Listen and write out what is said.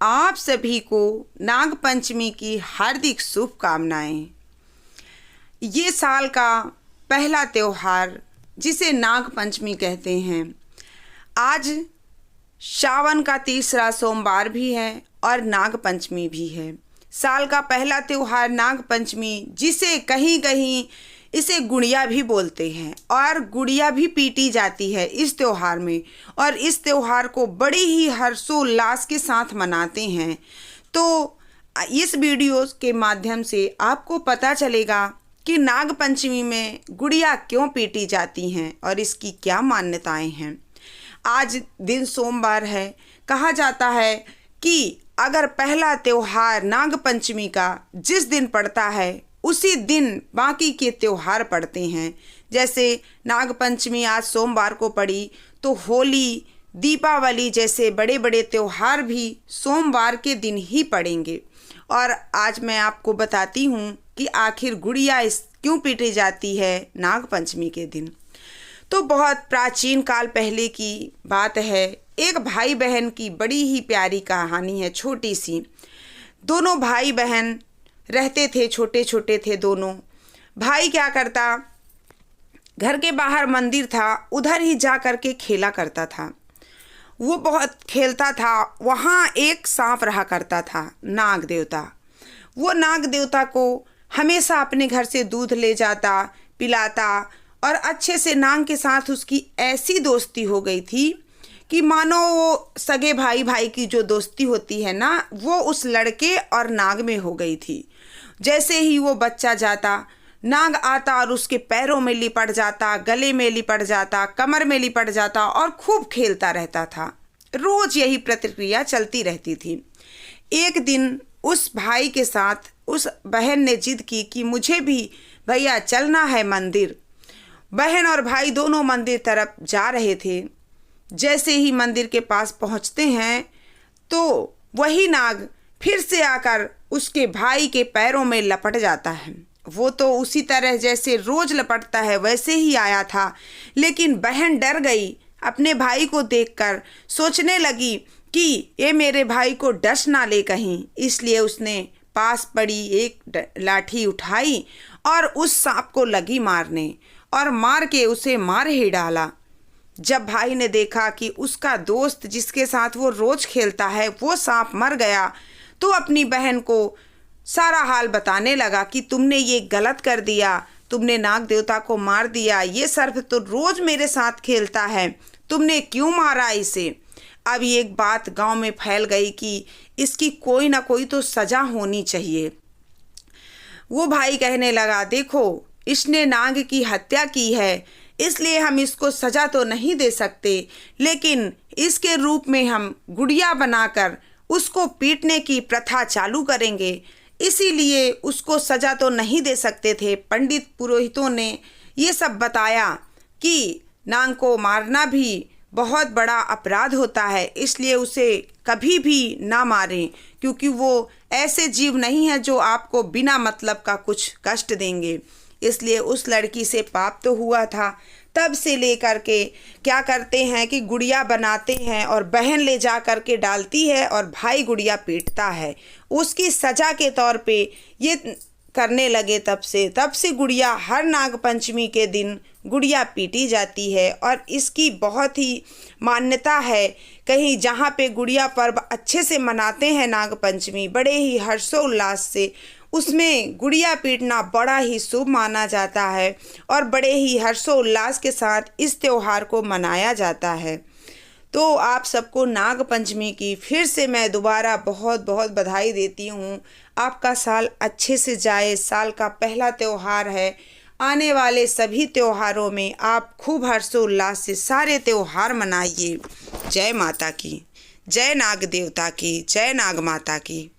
आप सभी को नाग पंचमी की हार्दिक शुभकामनाएं। ये साल का पहला त्यौहार जिसे नाग पंचमी कहते हैं, आज सावन का तीसरा सोमवार भी है और नाग पंचमी भी है। साल का पहला त्यौहार नाग पंचमी, जिसे कहीं कहीं इसे गुड़िया भी बोलते हैं और गुड़िया भी पीटी जाती है इस त्यौहार में, और इस त्यौहार को बड़े ही हर्षोल्लास के साथ मनाते हैं। तो इस वीडियो के माध्यम से आपको पता चलेगा कि नाग पंचमी में गुड़िया क्यों पीटी जाती हैं और इसकी क्या मान्यताएं हैं। आज दिन सोमवार है। कहा जाता है कि अगर पहला त्यौहार नाग पंचमी का जिस दिन पड़ता है उसी दिन बाकी के त्यौहार पड़ते हैं। जैसे नाग पंचमी आज सोमवार को पड़ी तो होली, दीपावली जैसे बड़े बड़े त्यौहार भी सोमवार के दिन ही पड़ेंगे। और आज मैं आपको बताती हूँ कि आखिर गुड़िया क्यों पीटी जाती है नाग पंचमी के दिन। तो बहुत प्राचीन काल पहले की बात है। एक भाई बहन की बड़ी ही प्यारी कहानी है, छोटी सी। दोनों भाई बहन रहते थे, छोटे छोटे थे दोनों। भाई क्या करता, घर के बाहर मंदिर था, उधर ही जा कर के खेला करता था। वो बहुत खेलता था। वहाँ एक सांप रहा करता था, नाग देवता। वो नाग देवता को हमेशा अपने घर से दूध ले जाता, पिलाता, और अच्छे से नाग के साथ उसकी ऐसी दोस्ती हो गई थी कि मानो वो सगे भाई भाई की जो दोस्ती होती है ना, वो उस लड़के और नाग में हो गई थी। जैसे ही वो बच्चा जाता, नाग आता और उसके पैरों में लिपट जाता, गले में लिपट जाता, कमर में लिपट जाता और खूब खेलता रहता था। रोज यही प्रतिक्रिया चलती रहती थी। एक दिन उस भाई के साथ उस बहन ने जिद की कि मुझे भी भैया चलना है मंदिर। बहन और भाई दोनों मंदिर तरफ जा रहे थे। जैसे ही मंदिर के पास पहुंचते हैं तो वही नाग फिर से आकर उसके भाई के पैरों में लपट जाता है। वो तो उसी तरह जैसे रोज लपटता है वैसे ही आया था, लेकिन बहन डर गई अपने भाई को देखकर। सोचने लगी कि ये मेरे भाई को डस ना ले कहीं, इसलिए उसने पास पड़ी एक लाठी उठाई और उस सांप को लगी मारने, और मार के उसे मार ही डाला। जब भाई ने देखा कि उसका दोस्त जिसके साथ वो रोज खेलता है वो सांप मर गया, तो अपनी बहन को सारा हाल बताने लगा कि तुमने ये गलत कर दिया, तुमने नाग देवता को मार दिया, ये सर्प तो रोज मेरे साथ खेलता है, तुमने क्यों मारा इसे। अब ये एक बात गांव में फैल गई कि इसकी कोई ना कोई तो सजा होनी चाहिए। वो भाई कहने लगा, देखो इसने नाग की हत्या की है, इसलिए हम इसको सजा तो नहीं दे सकते, लेकिन इसके रूप में हम गुड़िया बनाकर उसको पीटने की प्रथा चालू करेंगे। इसीलिए उसको सजा तो नहीं दे सकते थे। पंडित पुरोहितों ने ये सब बताया कि नाग को मारना भी बहुत बड़ा अपराध होता है, इसलिए उसे कभी भी ना मारें, क्योंकि वो ऐसे जीव नहीं है जो आपको बिना मतलब का कुछ कष्ट देंगे। इसलिए उस लड़की से पाप तो हुआ था। तब से लेकर के क्या करते हैं कि गुड़िया बनाते हैं और बहन ले जा कर के डालती है और भाई गुड़िया पीटता है, उसकी सजा के तौर पे ये करने लगे। तब से गुड़िया हर नाग पंचमी के दिन गुड़िया पीटी जाती है और इसकी बहुत ही मान्यता है। कहीं जहाँ पे गुड़िया पर्व अच्छे से मनाते हैं नाग पंचमी बड़े ही हर्षोल्लास से, उसमें गुड़िया पीटना बड़ा ही शुभ माना जाता है और बड़े ही हर्षोल्लास के साथ इस त्यौहार को मनाया जाता है। तो आप सबको नाग पंचमी की फिर से मैं दोबारा बहुत बहुत बधाई देती हूँ। आपका साल अच्छे से जाए। साल का पहला त्यौहार है। आने वाले सभी त्योहारों में आप खूब हर्षोल्लास से सारे त्यौहार मनाइए। जय माता की, जय नाग देवता की, जय नाग माता की।